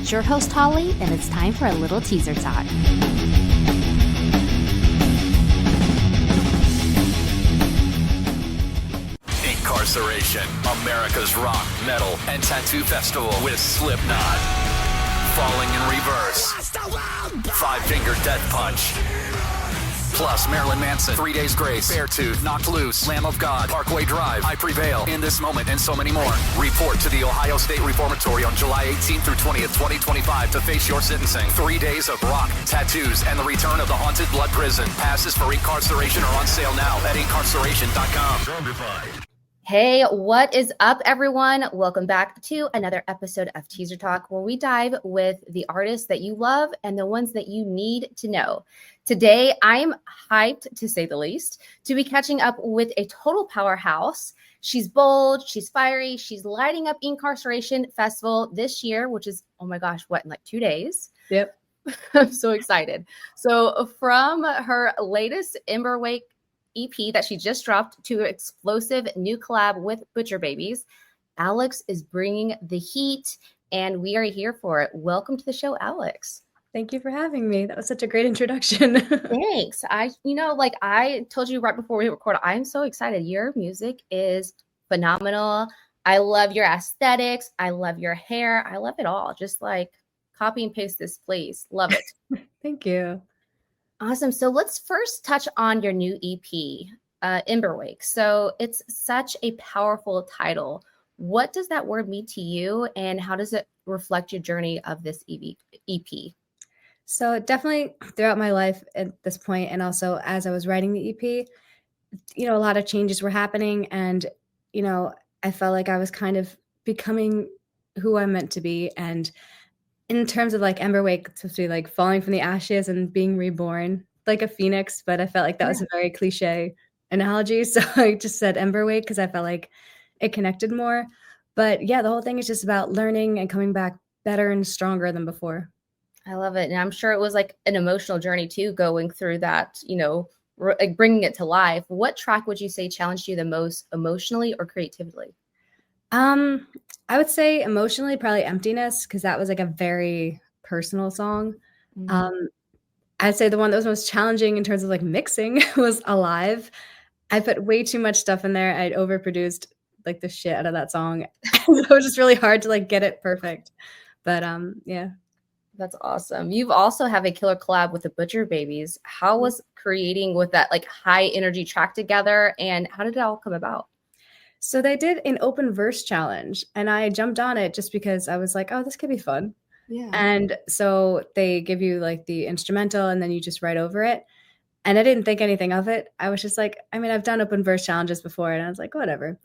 It's your host, Holly, and it's time for a little teaser talk. Inkcarceration, America's rock, metal, and tattoo festival with Slipknot. Falling in Reverse, Five Finger Death Punch. Plus Marilyn Manson, 3 Days Grace, Beartooth, Knocked Loose, Lamb of God, Parkway Drive, I Prevail, In This Moment, and so many more. Report to the Ohio State Reformatory on July 18th through 20th, 2025 to face your sentencing. 3 days of rock, tattoos, and the return of the Haunted Blood Prison. Passes for Inkcarceration are on sale now at Inkcarceration.com. Hey, what is up, everyone? Welcome back to another episode of Teaser Talk, where we dive with the artists that you love and the ones that you need to know. Today, I'm hyped, to say the least, to be catching up with a total powerhouse. She's bold, she's fiery, she's lighting up Inkcarceration Festival this year, which is, oh my gosh, what, in like 2 days? Yep. I'm so excited. So from her latest Emberwake EP that she just dropped to explosive new collab with Butcher Babies, ALYXX is bringing the heat, and we are here for it. Welcome to the show, ALYXX. Thank you for having me. That was such a great introduction. Thanks. I told you right before we recorded, I'm so excited. Your music is phenomenal. I love your aesthetics. I love your hair. I love it all. Just like copy and paste this, please. Love it. Thank you. Awesome. So let's first touch on your new EP, Emberwake. So it's such a powerful title. What does that word mean to you, and how does it reflect your journey of this EP? So definitely throughout my life at this point, and also as I was writing the EP, a lot of changes were happening, and, I felt like I was kind of becoming who I'm meant to be. And in terms of like Emberwake, it's supposed to be like falling from the ashes and being reborn like a phoenix, but I felt like that was a very cliche analogy. So I just said Emberwake because I felt like it connected more. But yeah, the whole thing is just about learning and coming back better and stronger than before. I love it. And I'm sure it was like an emotional journey too, going through that, like bringing it to life. What track would you say challenged you the most emotionally or creatively? I would say emotionally, probably Emptiness, because that was like a very personal song. Mm-hmm. I'd say the one that was most challenging in terms of like mixing was Alive. I put way too much stuff in there. I'd overproduced like the shit out of that song. So it was just really hard to like get it perfect. But yeah. That's awesome. You've also have a killer collab with the Butcher Babies. How was creating with that like high energy track together, and how did it all come about? So they did an open verse challenge, and I jumped on it just because I was like, oh, this could be fun. Yeah. And so they give you like the instrumental and then you just write over it. And I didn't think anything of it. I was just like, I've done open verse challenges before, and I was like, whatever.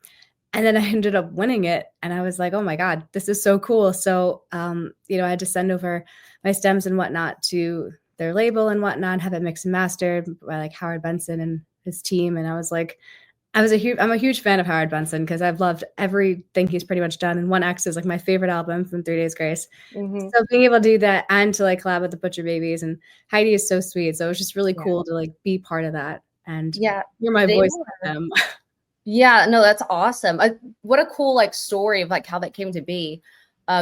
And then I ended up winning it, and I was like, oh my God, this is so cool. So, I had to send over my stems and whatnot to their label and whatnot, have it mixed and mastered by like Howard Benson and his team. And I was like, I'm a huge fan of Howard Benson because I've loved everything he's pretty much done. And 1X is like my favorite album from 3 Days Grace. Mm-hmm. So being able to do that and to like collab with the Butcher Babies, and Heidi is so sweet. So it was just really cool to like be part of that and hear my voice with them. Yeah, no, that's awesome. What a cool like story of like how that came to be.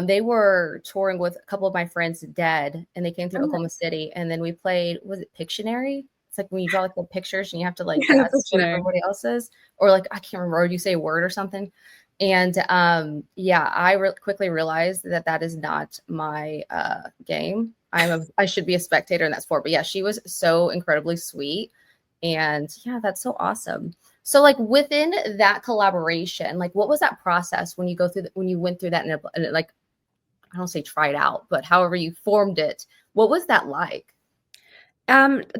They were touring with a couple of my friends, Dead, and they came through Oklahoma City, and then we played, was it Pictionary? It's like when you draw like the pictures and you have to like guess what everybody else is, or like I can't remember, or you say a word or something. And I quickly realized that is not my game. I should be a spectator in that sport. But yeah, she was so incredibly sweet, and yeah, that's so awesome. So like within that collaboration, like what was that process when you when you went through that and like, I don't say tried out, but however you formed it, what was that like?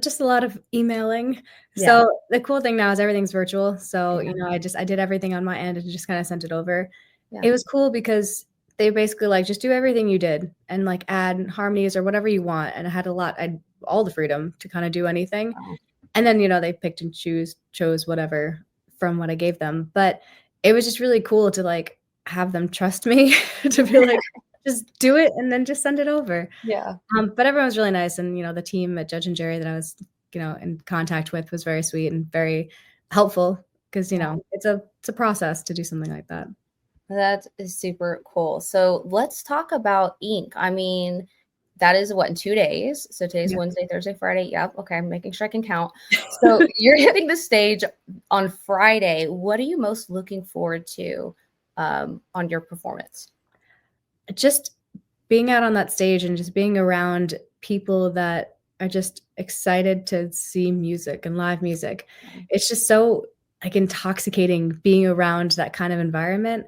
Just a lot of emailing. Yeah. So the cool thing now is everything's virtual. So, I did everything on my end and just kind of sent it over. Yeah. It was cool because they basically like just do everything you did and like add harmonies or whatever you want. And I had all the freedom to kind of do anything. Wow. And then, they picked and chose whatever from what I gave them. But it was just really cool to like have them trust me to be like, just do it and then just send it over. Yeah. But everyone was really nice. And, the team at Judge and Jury that I was, in contact with was very sweet and very helpful because, it's a process to do something like that. That is super cool. So let's talk about Ink. I mean, that is what, in 2 days? So today's Yeah. Wednesday, Thursday, Friday. Yep. Okay. I'm making sure I can count. So you're hitting the stage on Friday. What are you most looking forward to on your performance? Just being out on that stage and just being around people that are just excited to see music and live music. It's just so like intoxicating being around that kind of environment.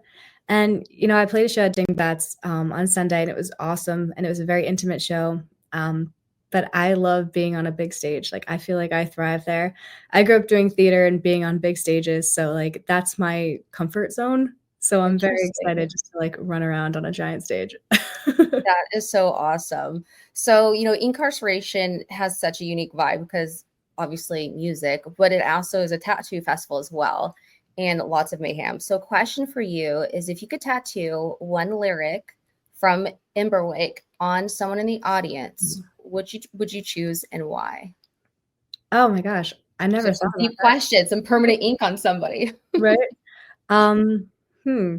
And I played a show at Dingbats on Sunday, and it was awesome, and it was a very intimate show. But I love being on a big stage. Like, I feel like I thrive there. I grew up doing theater and being on big stages, so like that's my comfort zone. So I'm very excited just to like run around on a giant stage. That is so awesome. So, Incarceration has such a unique vibe because obviously music, but it also is a tattoo festival as well, and lots of mayhem. So, question for you is, if you could tattoo one lyric from Emberwake on someone in the audience, would you choose and why? Oh my gosh, I never Some thought about deep questions, some permanent ink on somebody. that. Right? Hmm.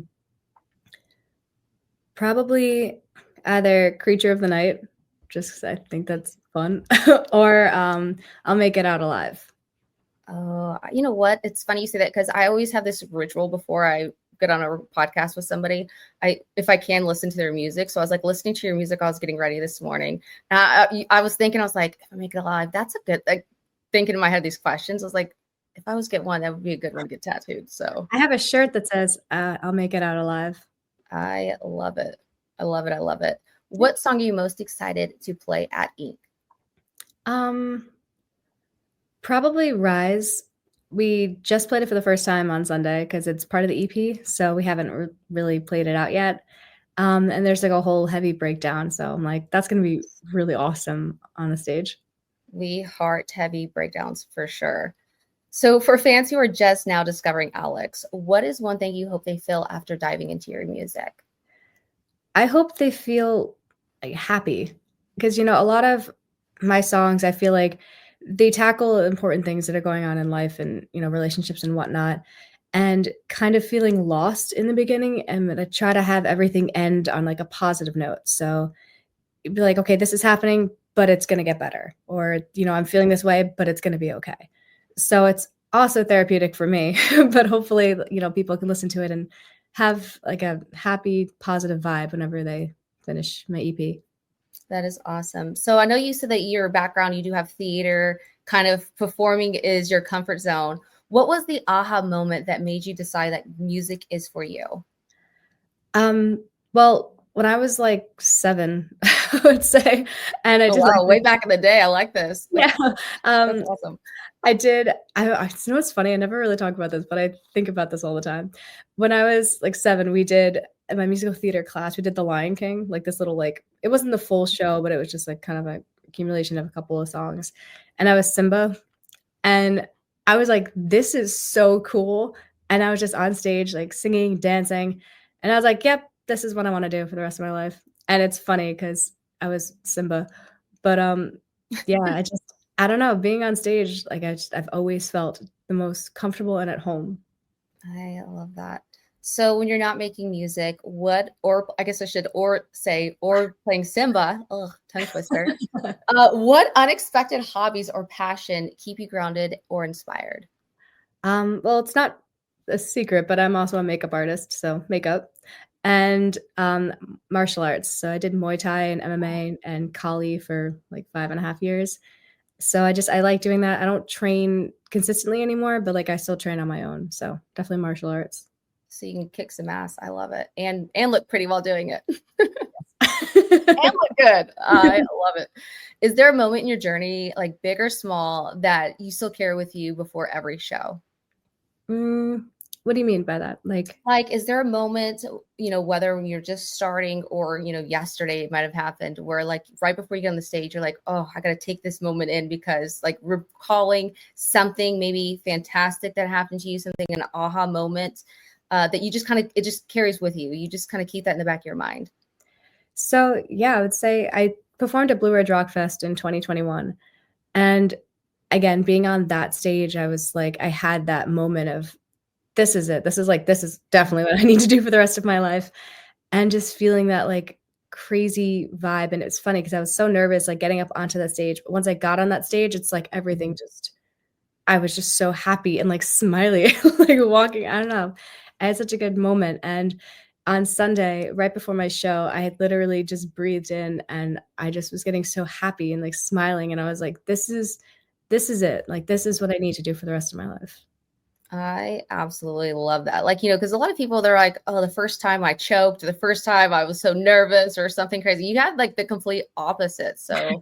Probably either Creature of the Night, just 'cause I think that's fun, or I'll Make It Out Alive. Oh, you know what? It's funny you say that because I always have this ritual before I get on a podcast with somebody. If I can, listen to their music. So I was like listening to your music. I was getting ready this morning. And I was thinking, I was like, if I make it alive, that's a good, like, thinking in my head these questions. I was like, if I was get one, that would be a good one to get tattooed. So I have a shirt that says, I'll Make It Out Alive. I love it. I love it. I love it. What song are you most excited to play at Ink? Probably Rise. We just played it for the first time on Sunday because it's part of the EP, so we haven't really played it out yet. And there's like a whole heavy breakdown, so I'm like, that's gonna be really awesome on the stage. We heart heavy breakdowns for sure. So for fans who are just now discovering ALYXX, what is one thing you hope they feel after diving into your music? I hope they feel like happy because a lot of my songs, I feel like they tackle important things that are going on in life and relationships and whatnot, and kind of feeling lost in the beginning, and I try to have everything end on like a positive note. So you'd be like, okay, this is happening, but it's going to get better, or I'm feeling this way, but it's going to be okay. So it's also therapeutic for me, but hopefully people can listen to it and have like a happy, positive vibe whenever they finish my EP. That is awesome. So I know you said that your background, you do have theater, kind of performing is your comfort zone. What was the aha moment that made you decide that music is for you? Well, when I was like 7, I would say, and I Oh, did wow, like way back in the day. I like this. yeah, That's um, awesome. I did. I know it's funny. I never really talk about this, but I think about this all the time. When I was like 7, we did in my musical theater class. We did The Lion King, like this little like it wasn't the full show, but it was just like kind of a accumulation of a couple of songs. And I was Simba, and I was like, "This is so cool!" And I was just on stage, like singing, dancing, and I was like, "Yep, this is what I want to do for the rest of my life." And it's funny because I was Simba, but yeah, I don't know, being on stage, like I've always felt the most comfortable and at home. I love that. So when you're not making music, or I guess I should, or playing Simba, ugh, tongue twister. What unexpected hobbies or passion keep you grounded or inspired? Well, it's not a secret, but I'm also a makeup artist, so makeup and martial arts. So I did Muay Thai and MMA and Kali for like 5.5 years. So I like doing that. I don't train consistently anymore, but like I still train on my own. So definitely martial arts. So you can kick some ass. I love it. And look pretty while doing it. And look good. I love it. Is there a moment in your journey, like big or small, that you still carry with you before every show? What do you mean by that? Like, is there a moment, whether you're just starting or, yesterday it might have happened where like right before you get on the stage, you're like, oh, I got to take this moment in because like recalling something maybe fantastic that happened to you, something, an aha moment that you just it just carries with you. You just kind of keep that in the back of your mind. So yeah, I would say I performed at Blue Ridge Rock Fest in 2021. And again, being on that stage, I was like, I had that moment of this is it. This is definitely what I need to do for the rest of my life. And just feeling that like crazy vibe. And it's funny because I was so nervous, like getting up onto that stage. But once I got on that stage, it's like everything just, I was just so happy and like smiley, like walking. I don't know. I had such a good moment. And on Sunday, right before my show, I had literally just breathed in and I just was getting so happy and like smiling. And I was like, this is it. Like, this is what I need to do for the rest of my life. I absolutely love that. Like, you know, because a lot of people, they're like, oh, the first time I choked, the first time I was so nervous or something crazy. You had like the complete opposite. So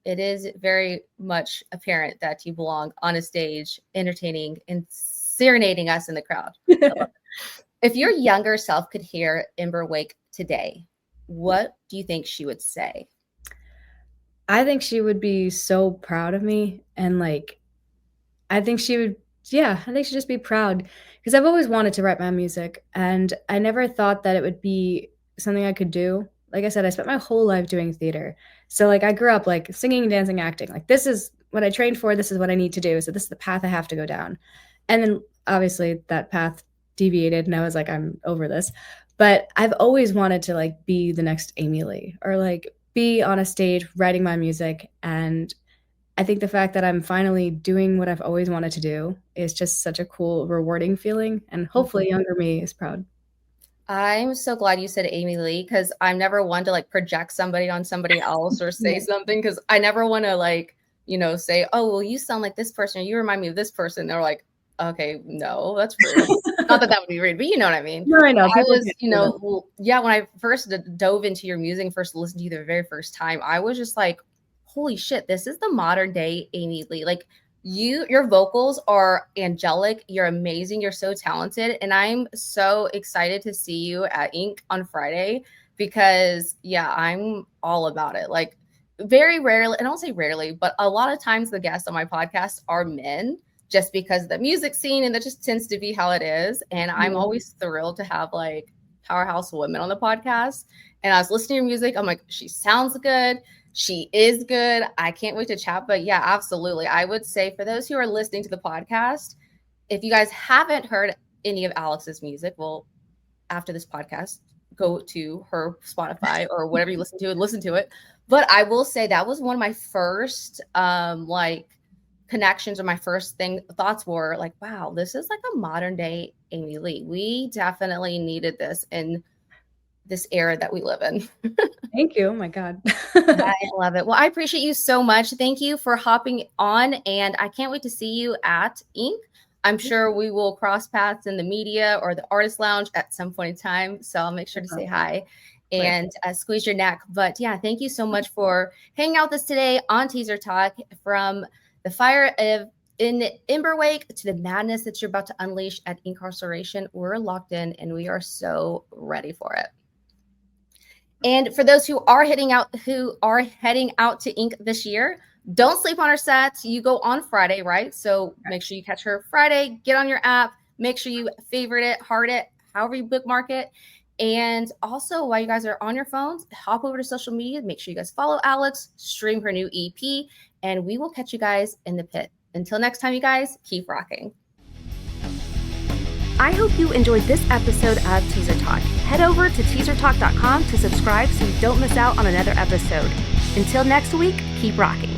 it is very much apparent that you belong on a stage, entertaining and serenading us in the crowd. If your younger self could hear Emberwake today, what do you think she would say? I think she would be so proud of me. And like, I think she would, yeah, I think she'd just be proud because I've always wanted to write my music and I never thought that it would be something I could do. Like I said, I spent my whole life doing theater. So like I grew up like singing, dancing, acting. Like this is what I trained for. This is what I need to do. So this is the path I have to go down. And then obviously that path deviated and I was like, I'm over this. But I've always wanted to like be the next Amy Lee or like be on a stage writing my music. And I think the fact that I'm finally doing what I've always wanted to do is just such a cool, rewarding feeling. And hopefully younger me is proud. I'm so glad you said Amy Lee because I'm never one to like project somebody on somebody else or say something because I never want to like, you know, say, oh, well, you sound like this person or you remind me of this person. They're like, okay, no, that's rude. Not that would be rude, but you know what I mean. No, I know. I was, you know, well, yeah, when I first dove into your music, first listened to you the very first time, I was just like, holy shit, this is the modern day Amy Lee. Like your vocals are angelic. You're amazing. You're so talented. And I'm so excited to see you at Ink on Friday because yeah, I'm all about it. Like very rarely, and I don't say rarely, but a lot of times the guests on my podcast are men just because of the music scene and that just tends to be how it is. And I'm always thrilled to have like powerhouse women on the podcast. And I was listening to your music. I'm like, she sounds good. She is good. I can't wait to chat. But yeah, absolutely. I would say for those who are listening to the podcast, if you guys haven't heard any of ALYXX's music, well, after this podcast, go to her Spotify or whatever you listen to and listen to it. But I will say that was one of my first like connections or my first thoughts were like, wow, this is like a modern day Amy Lee. We definitely needed this in this era that we live in. Thank you. Oh my God. I love it. Well, I appreciate you so much. Thank you for hopping on and I can't wait to see you at Ink. I'm sure we will cross paths in the media or the artist lounge at some point in time. So I'll make sure to say hi and squeeze your neck. But yeah, thank you so much for hanging out with us today on Teaser Talk. From the fire in Emberwake to the madness that you're about to unleash at Inkcarceration, we're locked in and we are so ready for it. And for those who are heading out to Ink this year, don't sleep on her sets. You go on Friday, right? So make sure you catch her Friday. Get on your app. Make sure you favorite it, heart it, however you bookmark it. And also, while you guys are on your phones, hop over to social media. Make sure you guys follow ALYXX, stream her new EP, and we will catch you guys in the pit. Until next time, you guys, keep rocking. I hope you enjoyed this episode of Teaser Talk. Head over to teasertalk.com to subscribe so you don't miss out on another episode. Until next week, keep rocking.